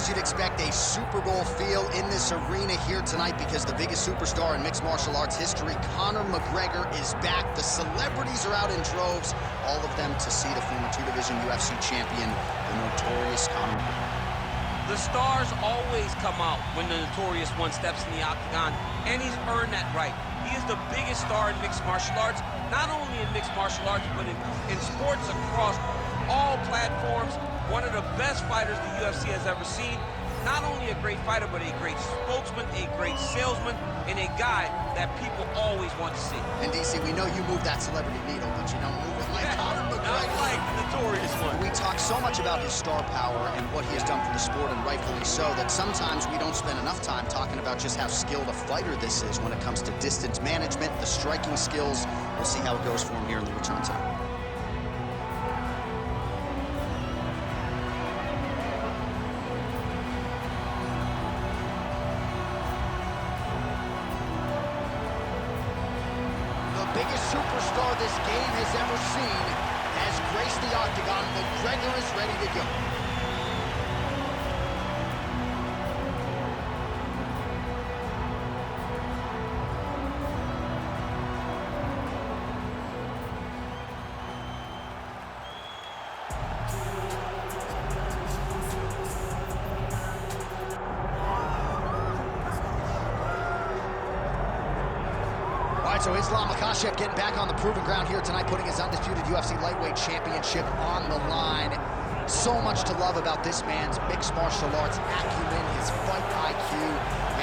you'd expect, a Super Bowl feel in this arena here tonight because the biggest superstar in mixed martial arts history, Conor McGregor, is back. The celebrities are out in droves, all of them to see the former two-division UFC champion, the notorious Conor McGregor. The stars always come out when the notorious one steps in the octagon, and he's earned that right. He is the biggest star in mixed martial arts, not only in mixed martial arts, but in sports across all platforms. One of the best fighters the UFC has ever seen. Not only a great fighter, but a great spokesman, a great salesman, and a guy that people always want to see. And DC, we know you move that celebrity needle, but you don't move it like Conor McGregor. Not like the notorious one. We talk so much about his star power and what he has done for the sport, and rightfully so, that sometimes we don't spend enough time talking about just how skilled a fighter this is when it comes to distance management, the striking skills. We'll see how it goes for him here in the return time. Biggest superstar this game has ever seen has graced the octagon. McGregor is ready to go. So Islam Makhachev getting back on the proving ground here tonight, putting his undisputed UFC lightweight championship on the line. So much to love about this man's mixed martial arts acumen, his fight IQ,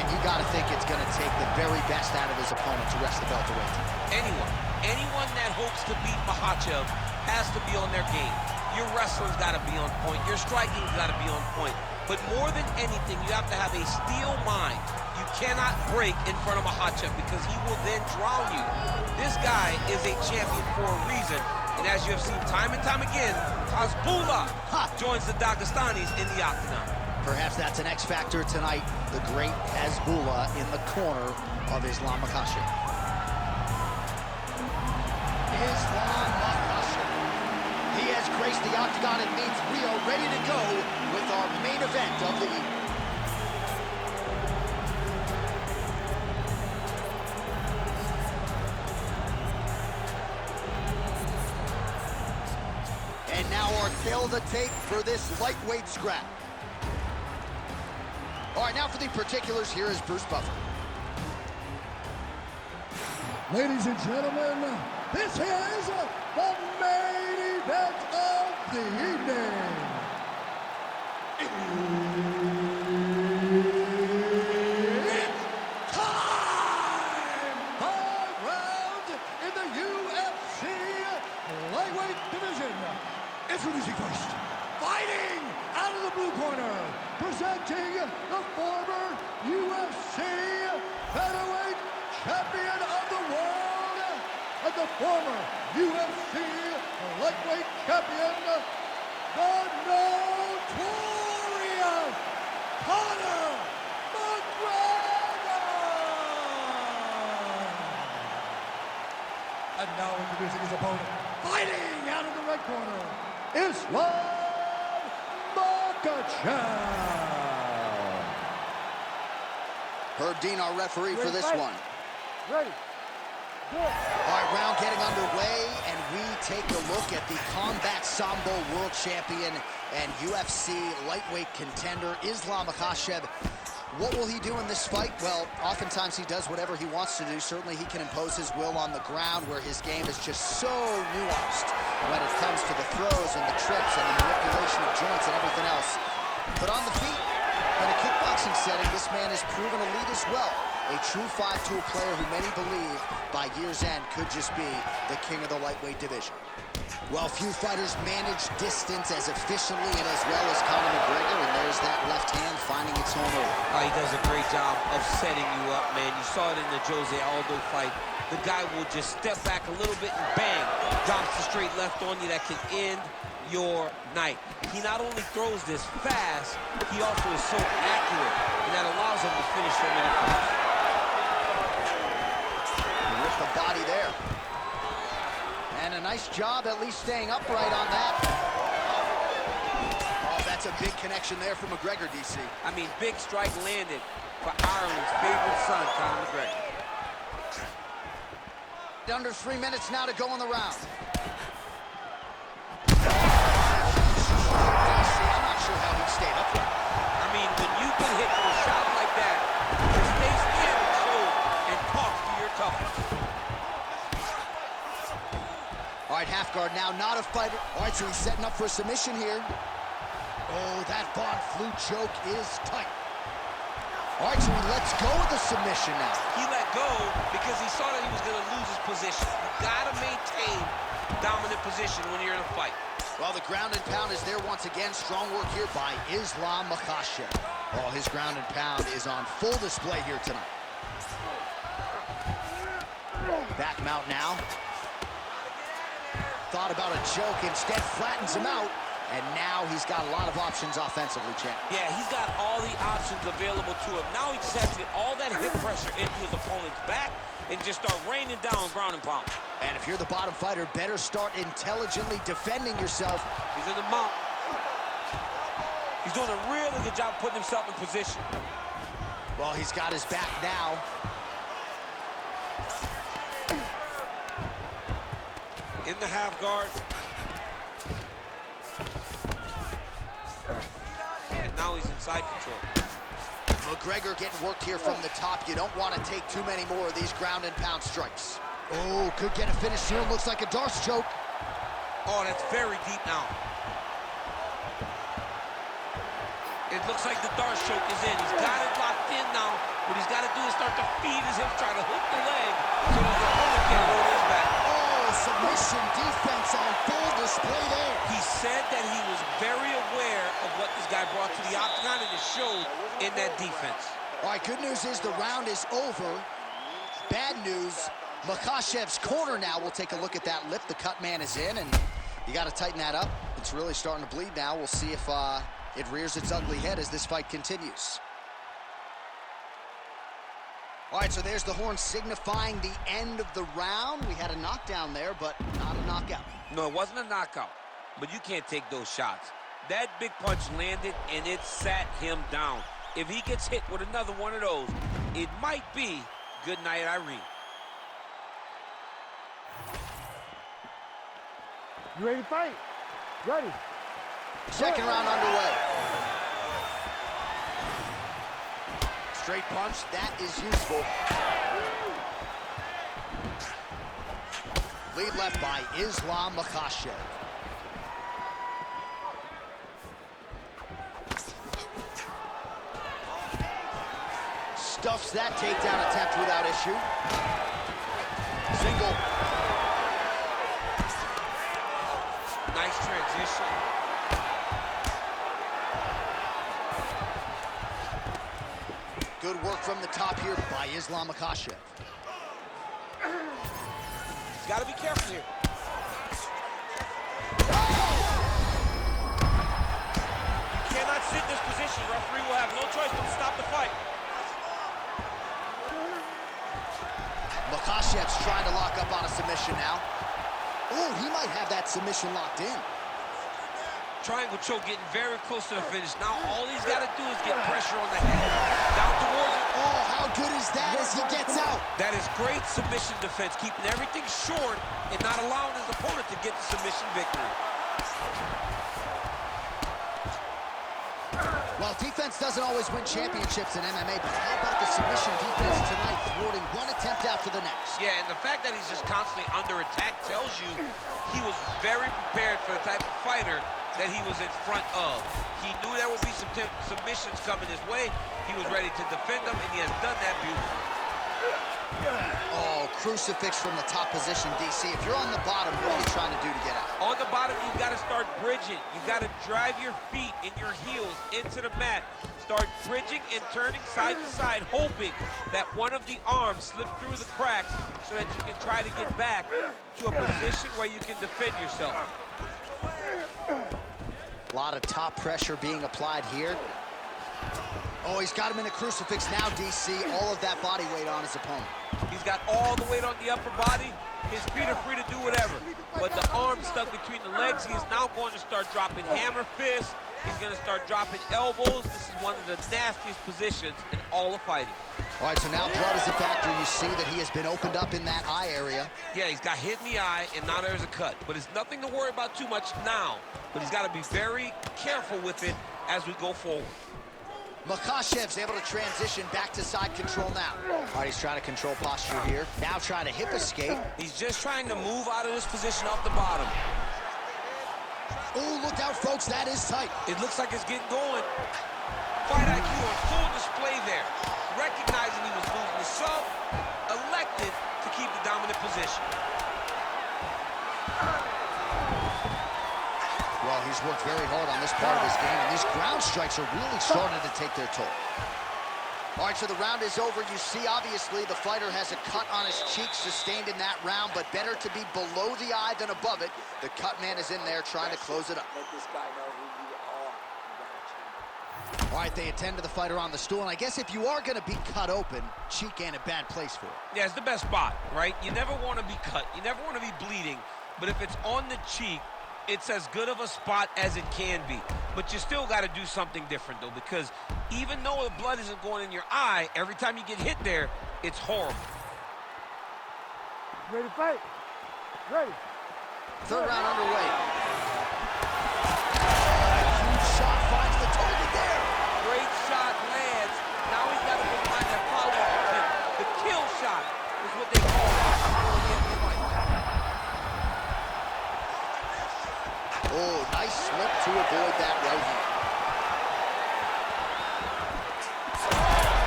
and you got to think it's going to take the very best out of his opponent to wrest the belt away. Anyone that hopes to beat Makhachev has to be on their game. Your wrestling's got to be on point. Your striking's got to be on point. But more than anything, you have to have a steel mind. You cannot break in front of Makhachev because he will then drown you. This guy is a champion for a reason. And as you have seen time and time again, Hasbullah joins the Dagestanis in the octagon. Perhaps that's an X factor tonight. The great Hasbullah in the corner of Islam Makhachev. Islam Makhachev. He has graced the octagon. It means we are ready to go with our main event of the evening. And now our tail of the tape for this lightweight scrap. All right, now for the particulars, here is Bruce Buffer. Ladies and gentlemen, this is the main event of the evening. It's time! 5 rounds in the UFC lightweight division. Introducing first, fighting out of the blue corner, presenting the former UFC featherweight champion of the world and the former UFC lightweight champion, the notorious Conor McGregor. And now introducing his opponent, fighting out of the red corner, Islam Makhachev. Herb Dean, our referee for this one. Ready. All right, round getting underway, and we take a look at the Combat Sambo world champion and UFC lightweight contender, Islam Makhachev. What will he do in this fight? Well, oftentimes he does whatever he wants to do. Certainly he can impose his will on the ground, where his game is just so nuanced when it comes to the throws and the trips and the manipulation of joints and everything else. But on the feet, in a kickboxing setting, this man has proven elite as well. A true 5-tool player who many believe by year's end could just be the king of the lightweight division. Well, few fighters manage distance as efficiently and as well as Conor McGregor, and there's that left hand finding its home early. He does a great job of setting you up, man. You saw it in the Jose Aldo fight. The guy will just step back a little bit and bang, drops the straight left on you that can end your night. He not only throws this fast, he also is so accurate, and that allows him to finish so many fights. With the body there. And a nice job at least staying upright on that. Oh, that's a big connection there for McGregor, DC. I mean, big strike landed for Ireland's favorite son, Conor McGregor. Under 3 minutes now to go in the round. I'm not sure how he stayed up there. I mean, when you can hit with a shot like that, you stay scared and show and talk to your toughness. All right, half guard now, not a fighter. All right, so he's setting up for a submission here. Oh, that Von Flue choke is tight. All right, so he lets go of the submission now. He let go because he saw that he was going to lose his position. You got to maintain dominant position when you're in a fight. Well, the ground and pound is there once again. Strong work here by Islam Makhachev. Oh, his ground and pound is on full display here tonight. Back him out now. Thought about a choke, instead flattens him out. And now he's got a lot of options offensively, champ. Yeah, he's got all the options available to him. Now he just has to get all that hip pressure into his opponent's back and just start raining down ground and pound. And if you're the bottom fighter, better start intelligently defending yourself. He's in the mount. He's doing a really good job putting himself in position. Well, he's got his back now. In the half guard. And now he's inside control. McGregor getting worked here from the top. You don't want to take too many more of these ground and pound strikes. Oh, could get a finish here. Looks like a Darce choke. Oh, that's very deep now. It looks like the Darce choke is in. He's got it locked in now. What he's got to do is start to feed his hips, try to hook the leg so his opponent can't hold his back. Oh, submission defense on full display there. He said that he was very aware of what this guy brought to the octagon, and it showed in that defense. All right, good news is the round is over. Bad news, Makhachev's corner now. We'll take a look at that lip. The cut man is in, and you got to tighten that up. It's really starting to bleed now. We'll see if it rears its ugly head as this fight continues. All right, so there's the horn signifying the end of the round. We had a knockdown there, but not a knockout. No, it wasn't a knockout, but you can't take those shots. That big punch landed, and it sat him down. If he gets hit with another one of those, it might be good night, Irene. You ready to fight? Ready. Second round underway. Straight punch, that is useful. Lead left by Islam Makhachev. Stuffs that takedown attempt without issue. Single. Nice transition. Good work from the top here by Islam Makhachev. He's got to be careful here. You cannot sit in this position. Referee will have no choice but to stop the fight. Makhachev's trying to lock up on a submission now. Oh, he might have that submission locked in. Triangle choke getting very close to the finish. Now all he's got to do is get pressure on the head. Down towards it. Oh, how good is that as he gets out? That is great submission defense, keeping everything short and not allowing his opponent to get the submission victory. Well, defense doesn't always win championships in MMA, but how about the submission defense tonight, thwarting one attempt after the next? Yeah, and the fact that he's just constantly under attack tells you he was very prepared for the type of fighter that he was in front of. He knew there would be some submissions coming his way. He was ready to defend them, and he has done that beautifully. Oh, crucifix from the top position, DC. If you're on the bottom, what are you trying to do to get out? On the bottom, you've got to start bridging. You've got to drive your feet and your heels into the mat. Start bridging and turning side to side, hoping that one of the arms slip through the cracks so that you can try to get back to a position where you can defend yourself. A lot of top pressure being applied here. Oh, he's got him in a crucifix now, DC. All of that body weight on his opponent. He's got all the weight on the upper body. His feet are free to do whatever. But the arm stuck between the legs, he is now going to start dropping hammer fists He's going to start dropping elbows. This is one of the nastiest positions in all of fighting. All right, so now blood is a factor. You see that he has been opened up in that eye area. Yeah, he's got hit in the eye, and now there's a cut. But it's nothing to worry about too much now. But he's got to be very careful with it as we go forward. Makhachev's able to transition back to side control now. All right, he's trying to control posture here. Now trying to hip escape. He's just trying to move out of this position off the bottom. Oh, look out, folks. That is tight. It looks like it's getting going. Fight IQ on full display there. Recognizing he was losing the sub, elected to keep the dominant position. Well, he's worked very hard on this part of his game, and these ground strikes are really starting to take their toll. All right, so the round is over. You see, obviously, the fighter has a cut on his cheek sustained in that round, but better to be below the eye than above it. The cut man is in there trying to close it up. Let this guy know who you are. All right, they attend to the fighter on the stool, and I guess if you are going to be cut open, cheek ain't a bad place for it. Yeah, it's the best spot, right? You never want to be cut. You never want to be bleeding, but if it's on the cheek, it's as good of a spot as it can be. But you still got to do something different, though, because even though the blood isn't going in your eye, every time you get hit there, it's horrible. Ready to fight? Ready. Third round underway. Huge shot finds the target there. Great shot lands. Now he's got to find that follow-up attempt. The kill shot is what they call it. Oh, nice slip to avoid that right hand.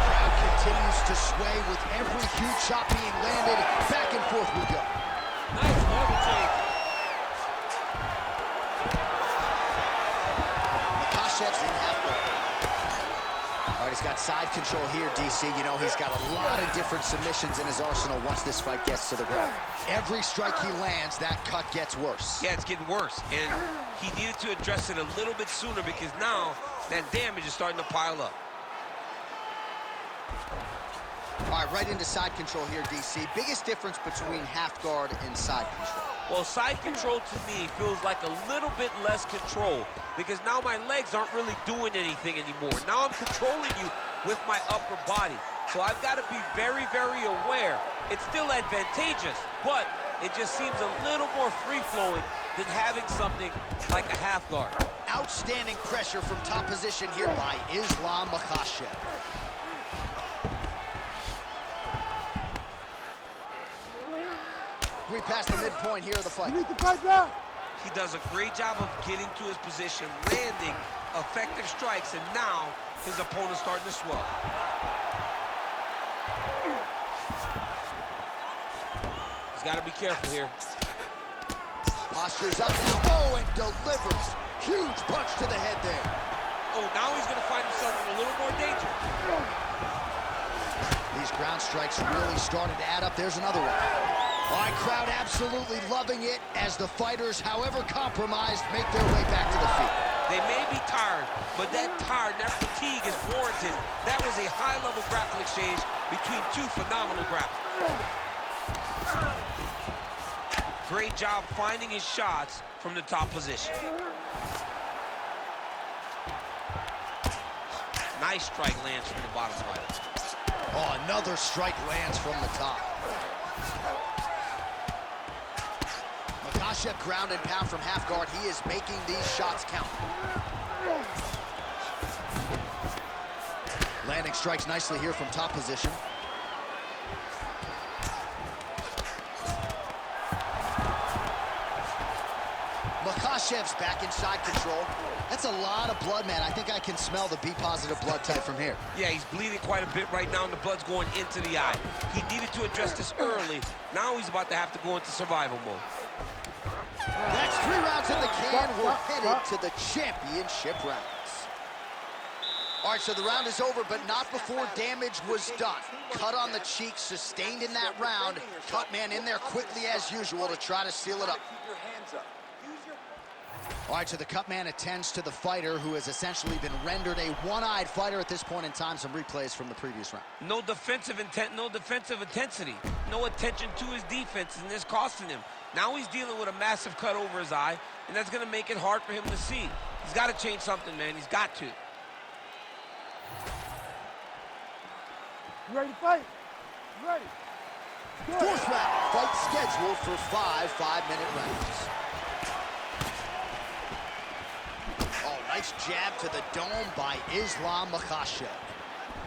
Crowd continues to sway with every huge shot being landed. Back and forth we go. Nice level change. Makhachev's in half guard. All right, he's got side control here, DC. You know, he's got a lot of different submissions in his arsenal once this fight gets to the ground. Every strike he lands, that cut gets worse. Yeah, it's getting worse, and he needed to address it a little bit sooner because now that damage is starting to pile up. All right, right into side control here, DC. Biggest difference between half guard and side control? Well, side control to me feels like a little bit less control because now my legs aren't really doing anything anymore. Now I'm controlling you with my upper body. So I've got to be very, very aware. It's still advantageous, but it just seems a little more free-flowing than having something like a half guard. Outstanding pressure from top position here by Islam Makhachev. We passed the midpoint here of the fight. You need to fight back. He does a great job of getting to his position, landing effective strikes, and now his opponent's starting to swell. He's got to be careful here. Posture's up now. Oh, and delivers. Huge punch to the head there. Oh, now he's going to find himself in a little more danger. These ground strikes really started to add up. There's another one. All right, crowd absolutely loving it as the fighters, however compromised, make their way back to the feet. They may be tired, but that fatigue is warranted. That was a high-level grappling exchange between two phenomenal grapplers. Great job finding his shots from the top position. Nice strike lands from the bottom fighter. Oh, another strike lands from the top. Makhachev ground and pound from half guard. He is making these shots count. Landing strikes nicely here from top position. Makhachev's back in side control. That's a lot of blood, man. I think I can smell the B-positive blood type from here. Yeah, he's bleeding quite a bit right now, and the blood's going into the eye. He needed to address this early. Now he's about to have to go into survival mode. That's 3 rounds in the can. We're headed to the championship rounds. All right, so the round is over, but not before damage was done. Cut on the cheek, sustained in that round. Cut man in there quickly as usual to try to seal it up. Keep your hands up. All right, so the cut man attends to the fighter who has essentially been rendered a one-eyed fighter at this point in time. Some replays from the previous round. No defensive intent, no defensive intensity. No attention to his defense, and this costing him. Now he's dealing with a massive cut over his eye, and that's going to make it hard for him to see. He's got to change something, man. He's got to. You ready to fight? You ready? Good. Fourth round, fight scheduled for 5 5-minute rounds. Oh, nice jab to the dome by Islam Makhachev.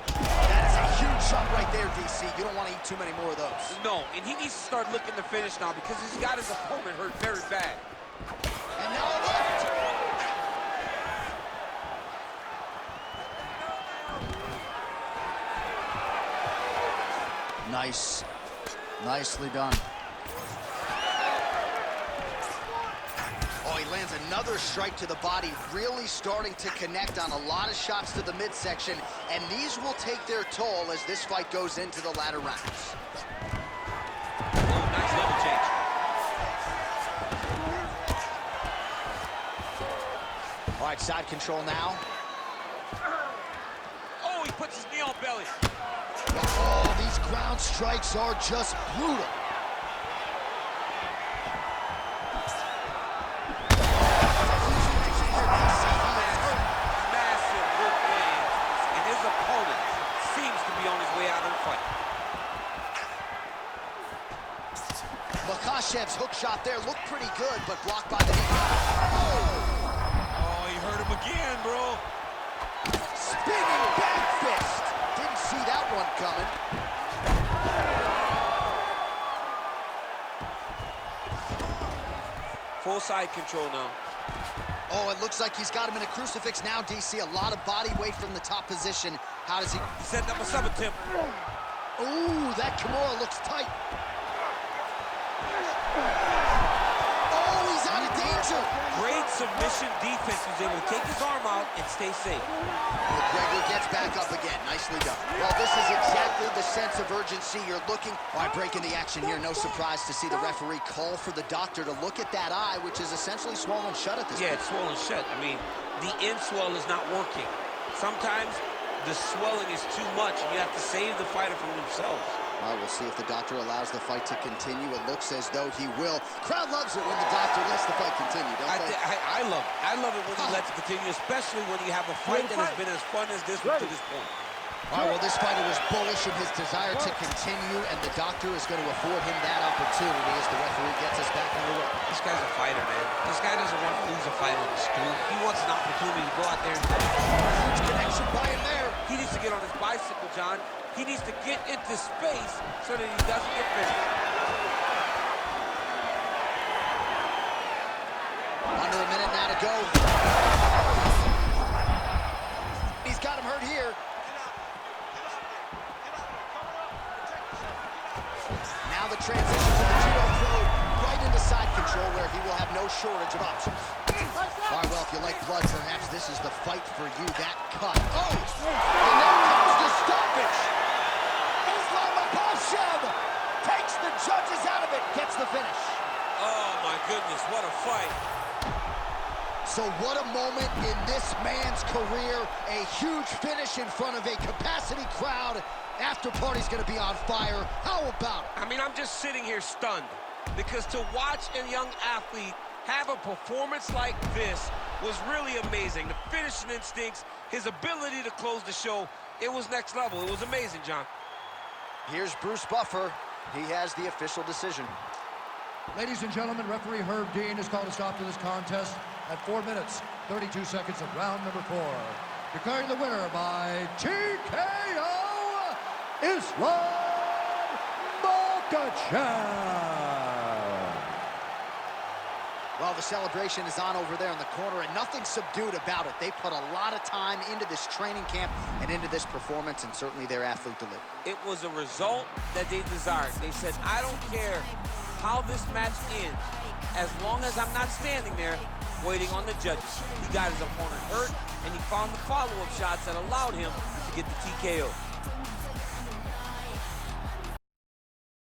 That is a huge shot right there, DC. You don't want to eat too many more of those. No, and he needs to start looking to finish now because he's got his opponent hurt very bad. And now a left. Nice. Nicely done. Oh, he lands another strike to the body, really starting to connect on a lot of shots to the midsection, and these will take their toll as this fight goes into the latter rounds. Oh, nice level change. All right, side control now. Oh, he puts his knee on belly. Oh, these ground strikes are just brutal. Massive hook lands, and his opponent seems to be on his way out of the fight. Makhachev's hook shot there looked pretty good, but blocked by the knee. Oh, he hurt him again, bro. Spinning back fist. Didn't see that one coming. Full side control now. Oh, it looks like he's got him in a crucifix now, DC. A lot of body weight from the top position. How does he... He's setting up a sub attempt. Ooh, that Conor looks tight. Oh, he's out of danger. Great submission defense. He was able to take his arm out and stay safe. Mcgregor gets back up again. Nicely done. Well, this is exactly the sense of urgency you're looking. All right, breaking the action here. No surprise to see the referee call for the doctor to look at that eye, which is essentially swollen shut at this point. Yeah, it's swollen shut. I mean, the end swell is not working. Sometimes the swelling is too much, and you have to save the fighter from themselves. Well, we'll see if the doctor allows the fight to continue. It looks as though he will. Crowd loves it when the doctor lets the fight continue, don't they? I love it. I love it when he lets it continue, especially when you have a fight that has been as fun as this one to this point. All right, well, this fighter was bullish in his desire to continue, and the doctor is going to afford him that opportunity as the referee gets us back on the road. This guy's a fighter, man. This guy doesn't want to lose a fight on the stool. He wants an opportunity to go out there and fight. Huge connection by him there. He needs to get on his bicycle, John. He needs to get into space so that he doesn't get finished. Under a minute now to go. He's got him hurt here. Now the transition to the judo throw right into side control where he will have no shortage of options. All right, well, if you like blood, perhaps this is the fight for you. That cut. Oh! And there comes the stoppage. Islam Makhachev takes the judges out of it, gets the finish. Oh, my goodness, what a fight. So what a moment in this man's career. A huge finish in front of a capacity crowd. After party's gonna be on fire. How about it? I mean, I'm just sitting here stunned because to watch a young athlete have a performance like this was really amazing. The finishing instincts, his ability to close the show, it was next level. It was amazing, John. Here's Bruce Buffer. He has the official decision. Ladies and gentlemen, referee Herb Dean has called a stop to this contest at 4 minutes, 32 seconds of round number 4. Declaring the winner by TKO, Islam Makhachev. Well, the celebration is on over there in the corner, and nothing subdued about it. They put a lot of time into this training camp and into this performance, and certainly their athlete delivered. It was a result that they desired. They said, I don't care how this match ends, as long as I'm not standing there waiting on the judges. He got his opponent hurt, and he found the follow-up shots that allowed him to get the TKO.